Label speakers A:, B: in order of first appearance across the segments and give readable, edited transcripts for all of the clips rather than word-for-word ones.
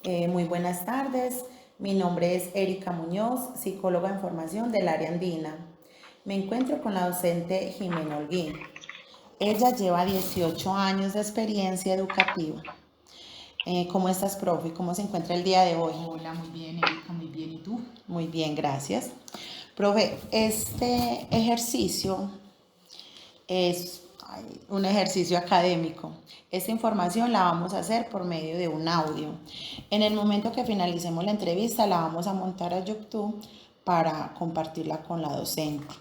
A: Muy buenas tardes. Mi nombre es Erika Muñoz, psicóloga en formación del área andina. Me encuentro con la docente Jimena Holguín. Ella lleva 18 años de experiencia educativa. ¿Cómo estás, profe? ¿Cómo se encuentra el día de hoy?
B: Hola, muy bien, Erika, muy bien. ¿Y tú?
A: Muy bien, gracias. Profe, este ejercicio es un ejercicio académico. Esta información la vamos a hacer por medio de un audio. En el momento que finalicemos la entrevista, la vamos a montar a YouTube para compartirla con la docente.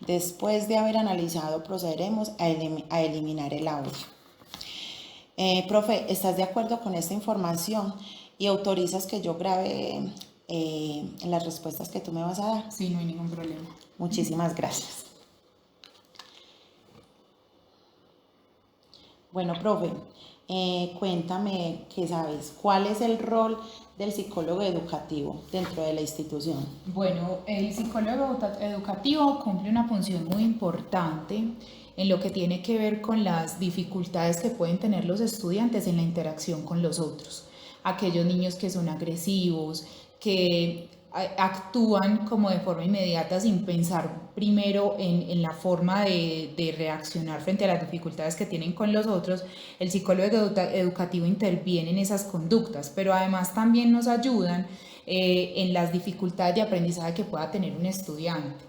A: Después de haber analizado, procederemos a eliminar el audio. Profe, ¿estás de acuerdo con esta información y autorizas que yo grabe las respuestas que tú me vas a dar?
B: Sí, no hay ningún problema.
A: Muchísimas gracias. Bueno, profe, cuéntame qué sabes, ¿cuál es el rol del psicólogo educativo dentro de la institución?
B: Bueno, el psicólogo educativo cumple una función muy importante en lo que tiene que ver con las dificultades que pueden tener los estudiantes en la interacción con los otros. Aquellos niños que son agresivos, que actúan como de forma inmediata sin pensar primero en la forma de reaccionar frente a las dificultades que tienen con los otros, el psicólogo educativo interviene en esas conductas, pero además también nos ayudan en las dificultades de aprendizaje que pueda tener un estudiante.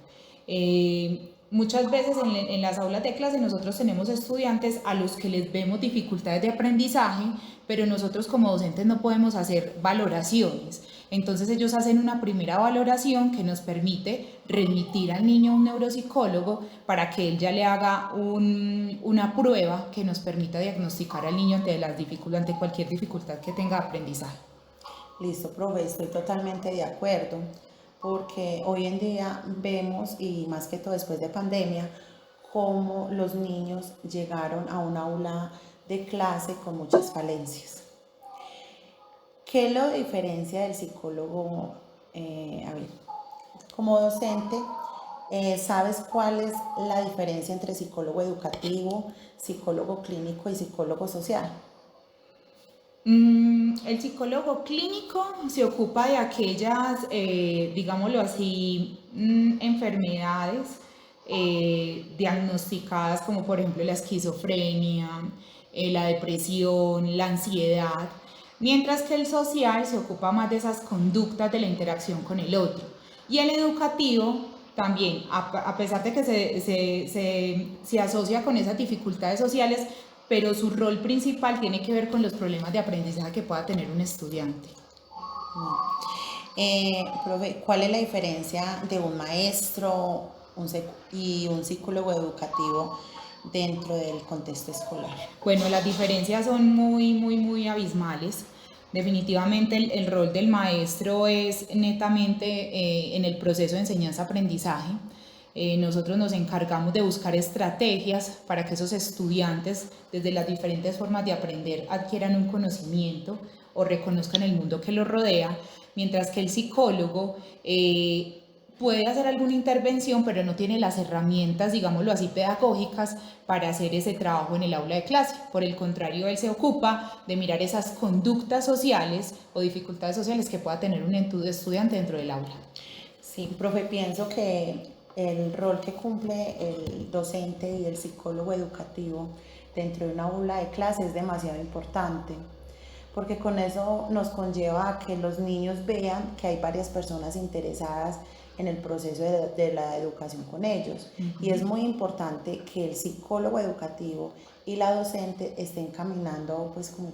B: Muchas veces en las aulas de clase nosotros tenemos estudiantes a los que les vemos dificultades de aprendizaje, pero nosotros como docentes no podemos hacer valoraciones. Entonces ellos hacen una primera valoración que nos permite remitir al niño a un neuropsicólogo para que él ya le haga una prueba que nos permita diagnosticar al niño ante cualquier dificultad que tenga de aprendizaje.
A: Listo, profe, estoy totalmente de acuerdo, porque hoy en día vemos, y más que todo después de pandemia, cómo los niños llegaron a un aula de clase con muchas falencias. ¿Qué lo diferencia del psicólogo? A ver, como docente, ¿sabes cuál es la diferencia entre psicólogo educativo, psicólogo clínico y psicólogo social?
B: El psicólogo clínico se ocupa de aquellas, digámoslo así, enfermedades diagnosticadas como por ejemplo la esquizofrenia, la depresión, la ansiedad, mientras que el social se ocupa más de esas conductas de la interacción con el otro. Y el educativo también, a pesar de que se asocia con esas dificultades sociales, pero su rol principal tiene que ver con los problemas de aprendizaje que pueda tener un estudiante.
A: Profe, ¿cuál es la diferencia de un maestro y un psicólogo educativo dentro del contexto escolar?
B: Bueno, las diferencias son muy abismales. Definitivamente el rol del maestro es netamente en el proceso de enseñanza-aprendizaje. Nosotros nos encargamos de buscar estrategias para que esos estudiantes, desde las diferentes formas de aprender, adquieran un conocimiento o reconozcan el mundo que los rodea, mientras que el psicólogo puede hacer alguna intervención, pero no tiene las herramientas, digámoslo así, pedagógicas para hacer ese trabajo en el aula de clase. Por el contrario, él se ocupa de mirar esas conductas sociales o dificultades sociales que pueda tener un estudiante dentro del aula.
A: Sí, profe, pienso que el rol que cumple el docente y el psicólogo educativo dentro de una aula de clase es demasiado importante, porque con eso nos conlleva a que los niños vean que hay varias personas interesadas en el proceso de la educación con ellos. Y es muy importante que el psicólogo educativo y la docente estén caminando pues como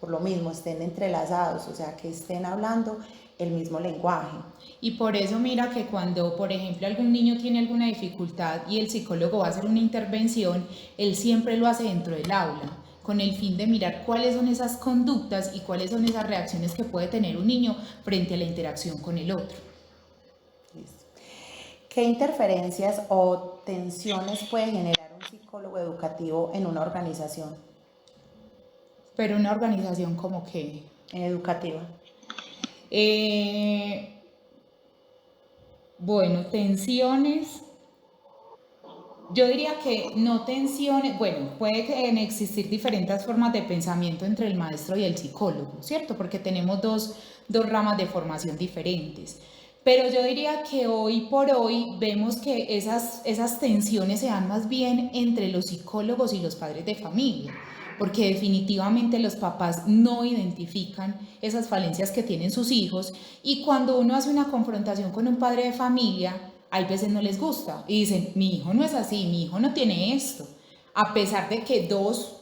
A: por lo mismo, estén entrelazados, o sea, que estén hablando el mismo lenguaje.
B: Y por eso mira que cuando, por ejemplo, algún niño tiene alguna dificultad y el psicólogo va a hacer una intervención, él siempre lo hace dentro del aula, con el fin de mirar cuáles son esas conductas y cuáles son esas reacciones que puede tener un niño frente a la interacción con el otro.
A: Listo. ¿Qué interferencias o tensiones puede generar un psicólogo educativo en una organización
B: Pero una organización como que...
A: educativa?
B: bueno, tensiones Yo diría que no tensiones, bueno, pueden existir diferentes formas de pensamiento entre el maestro y el psicólogo, ¿cierto? Porque tenemos dos ramas de formación diferentes. Pero yo diría que hoy por hoy vemos que esas tensiones se dan más bien entre los psicólogos y los padres de familia, porque definitivamente los papás no identifican esas falencias que tienen sus hijos y cuando uno hace una confrontación con un padre de familia, hay veces no les gusta y dicen, mi hijo no es así, mi hijo no tiene esto, a pesar de que dos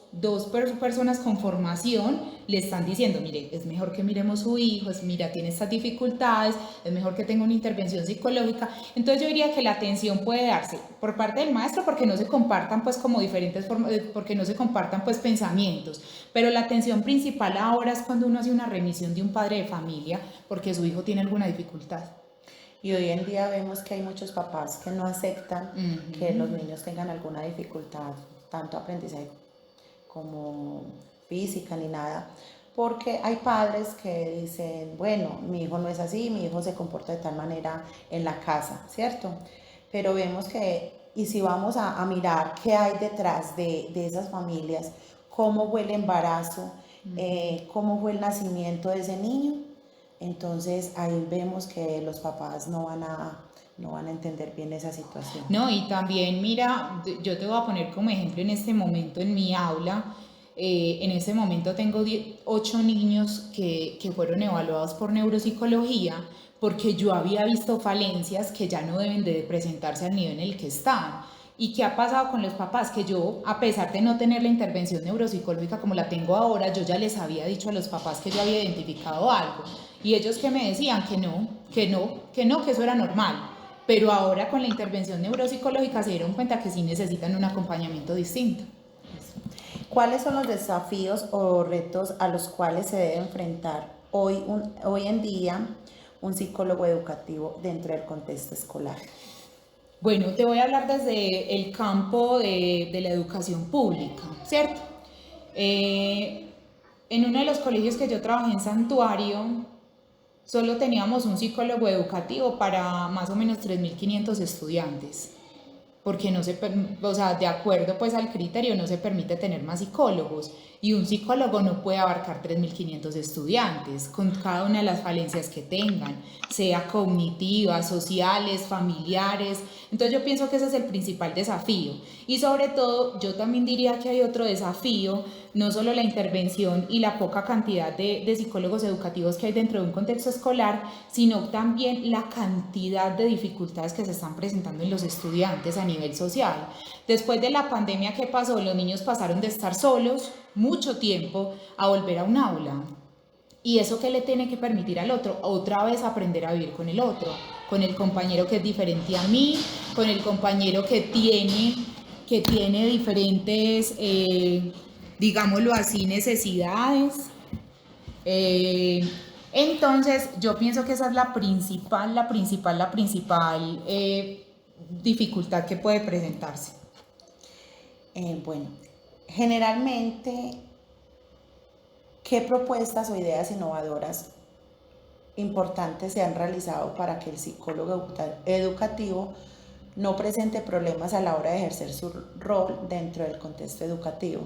B: personas con formación le están diciendo, mire, es mejor que miremos su hijo, mira, tiene estas dificultades, es mejor que tenga una intervención psicológica. Entonces yo diría que la atención puede darse por parte del maestro porque no se compartan pues como diferentes formas, porque no se compartan pues pensamientos, pero la atención principal ahora es cuando uno hace una remisión de un padre de familia porque su hijo tiene alguna dificultad.
A: Y hoy en día vemos que hay muchos papás que no aceptan que los niños tengan alguna dificultad, tanto aprendizaje como física ni nada, porque hay padres que dicen, bueno, mi hijo no es así, mi hijo se comporta de tal manera en la casa, ¿cierto? Pero vemos que, y si vamos a mirar qué hay detrás de esas familias, cómo fue el embarazo, cómo fue el nacimiento de ese niño, entonces ahí vemos que los papás no van a entender bien esa situación.
B: No, y también, mira, yo te voy a poner como ejemplo en este momento en mi aula. En este momento tengo 8 niños que fueron evaluados por neuropsicología porque yo había visto falencias que ya no deben de presentarse al nivel en el que están. ¿Y qué ha pasado con los papás? Que yo, a pesar de no tener la intervención neuropsicológica como la tengo ahora, yo ya les había dicho a los papás que yo había identificado algo. Y ellos que me decían que no, que no, que no, que eso era normal. Pero ahora con la intervención neuropsicológica se dieron cuenta que sí necesitan un acompañamiento distinto.
A: ¿Cuáles son los desafíos o retos a los cuales se debe enfrentar hoy en día un psicólogo educativo dentro del contexto escolar?
B: Bueno, te voy a hablar desde el campo de la educación pública, ¿cierto? En uno de los colegios que yo trabajé en Santuario, solo teníamos un psicólogo educativo para más o menos 3.500 estudiantes, porque no se, o sea, de acuerdo pues al criterio no se permite tener más psicólogos y un psicólogo no puede abarcar 3.500 estudiantes con cada una de las falencias que tengan, sea cognitivas, sociales, familiares. Entonces yo pienso que ese es el principal desafío y sobre todo yo también diría que hay otro desafío, no solo la intervención y la poca cantidad de psicólogos educativos que hay dentro de un contexto escolar, sino también la cantidad de dificultades que se están presentando en los estudiantes a nivel social. Después de la pandemia que pasó, los niños pasaron de estar solos mucho tiempo a volver a un aula. ¿Y eso qué le tiene que permitir al otro? Otra vez aprender a vivir con el otro, con el compañero que es diferente a mí, con el compañero que tiene diferentes, digámoslo así, necesidades. Entonces, yo pienso que esa es la principal dificultad que puede presentarse.
A: Bueno, generalmente, ¿qué propuestas o ideas innovadoras importantes se han realizado para que el psicólogo educativo no presente problemas a la hora de ejercer su rol dentro del contexto educativo?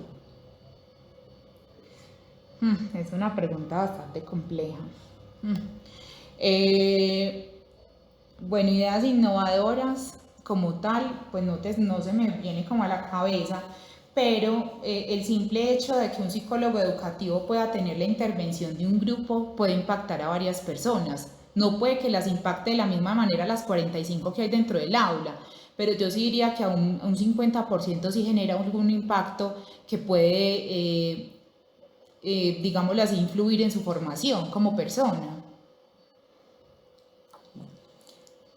B: Es una pregunta bastante compleja. Bueno, ideas innovadoras como tal, pues no se me viene como a la cabeza, pero el simple hecho de que un psicólogo educativo pueda tener la intervención de un grupo puede impactar a varias personas. No puede que las impacte de la misma manera a las 45 que hay dentro del aula, pero yo sí diría que a un 50% sí genera algún impacto que puede, digámoslo así, influir en su formación como persona.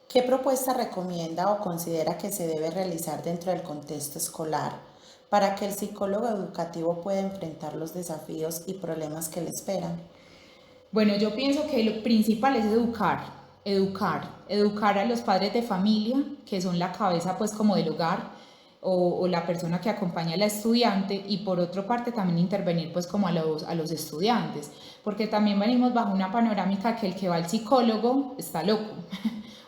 A: ¿Qué propuesta recomienda o considera que se debe realizar dentro del contexto escolar para que el psicólogo educativo pueda enfrentar los desafíos y problemas que le esperan?
B: Bueno, yo pienso que lo principal es educar a los padres de familia, que son la cabeza pues como del hogar, o la persona que acompaña a la estudiante, y por otra parte también intervenir pues como a los estudiantes, porque también venimos bajo una panorámica que el que va al psicólogo está loco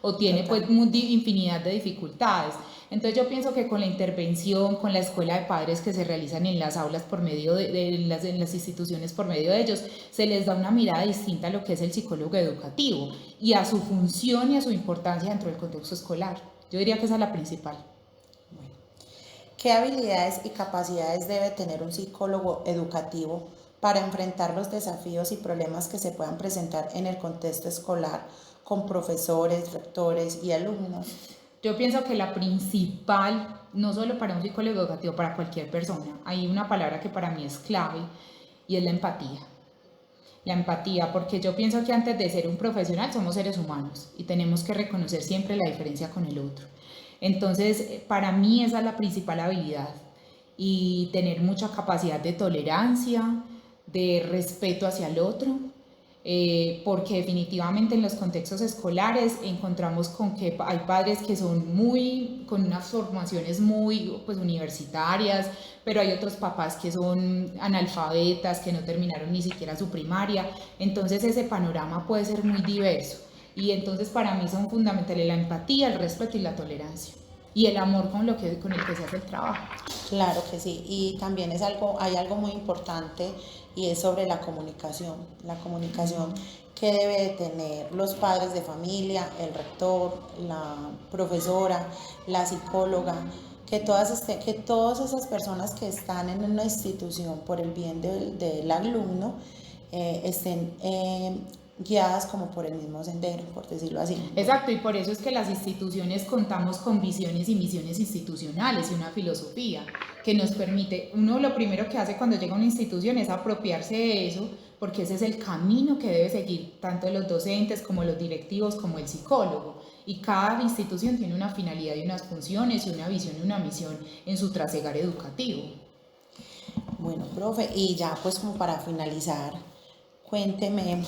B: o tiene pues infinidad de dificultades. Entonces yo pienso que con la intervención, con la escuela de padres que se realizan en las aulas por medio en las instituciones por medio de ellos, se les da una mirada distinta a lo que es el psicólogo educativo y a su función y a su importancia dentro del contexto escolar. Yo diría que esa es la principal.
A: ¿Qué habilidades y capacidades debe tener un psicólogo educativo para enfrentar los desafíos y problemas que se puedan presentar en el contexto escolar con profesores, rectores y alumnos?
B: Yo pienso que la principal, no solo para un psicólogo educativo, para cualquier persona, hay una palabra que para mí es clave y es la empatía. La empatía, porque yo pienso que antes de ser un profesional somos seres humanos y tenemos que reconocer siempre la diferencia con el otro. Entonces, para mí esa es la principal habilidad y tener mucha capacidad de tolerancia, de respeto hacia el otro, porque definitivamente en los contextos escolares encontramos con que hay padres que son con unas formaciones muy pues, universitarias, pero hay otros papás que son analfabetas, que no terminaron ni siquiera su primaria, entonces ese panorama puede ser muy diverso y entonces para mí son fundamentales la empatía, el respeto y la tolerancia y el amor con el que se hace el trabajo.
A: Claro que sí, y también hay algo muy importante y es sobre la comunicación que debe de tener los padres de familia, el rector, la profesora, la psicóloga, que todas esas personas que están en una institución por el bien del alumno estén guiadas como por el mismo sendero, por decirlo así.
B: Exacto, y por eso es que las instituciones contamos con visiones y misiones institucionales y una filosofía que nos permite, uno lo primero que hace cuando llega a una institución es apropiarse de eso, porque ese es el camino que debe seguir tanto los docentes como los directivos como el psicólogo. Y cada institución tiene una finalidad y unas funciones y una visión y una misión en su trasegar educativo.
A: Bueno, profe, y ya pues como para finalizar, cuénteme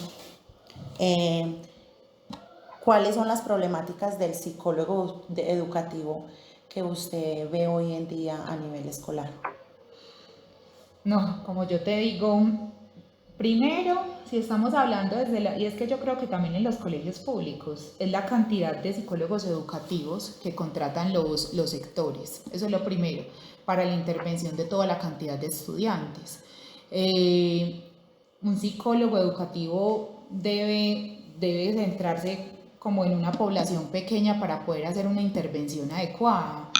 A: cuáles son las problemáticas del psicólogo educativo que usted ve hoy en día a nivel escolar.
B: No, como yo te digo, primero, si estamos hablando y es que yo creo que también en los colegios públicos, es la cantidad de psicólogos educativos que contratan los sectores. Eso es lo primero, para la intervención de toda la cantidad de estudiantes. Un psicólogo educativo debe centrarse como en una población pequeña para poder hacer una intervención adecuada.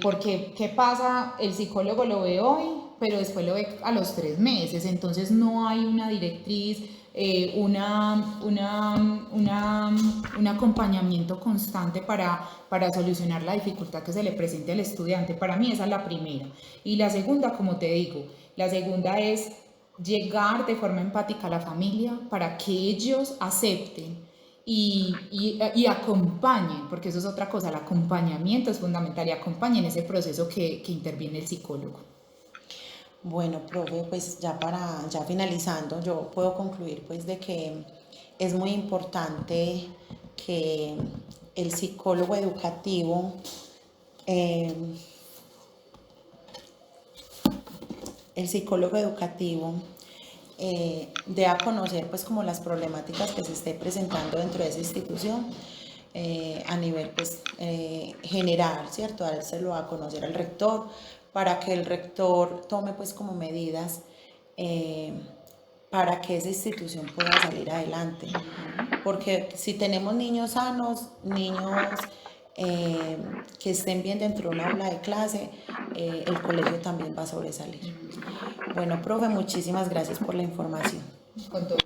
B: Porque, ¿qué pasa? El psicólogo lo ve hoy, pero después lo ve a los 3 meses, entonces no hay una directriz, un acompañamiento constante para solucionar la dificultad que se le presente al estudiante. Para mí esa es la primera. Y la segunda, como te digo, la segunda es llegar de forma empática a la familia para que ellos acepten y acompañen, porque eso es otra cosa, el acompañamiento es fundamental y acompañen ese proceso que interviene el psicólogo.
A: Bueno, profe, pues ya finalizando, yo puedo concluir pues de que es muy importante que el psicólogo educativo dé a conocer pues como las problemáticas que se esté presentando dentro de esa institución a nivel pues general, ¿cierto? Dárselo a conocer al rector para que el rector tome pues como medidas para que esa institución pueda salir adelante. Porque si tenemos niños sanos, niños que estén bien dentro de una aula de clase, el colegio también va a sobresalir. Bueno, profe, muchísimas gracias por la información.
B: Con todo.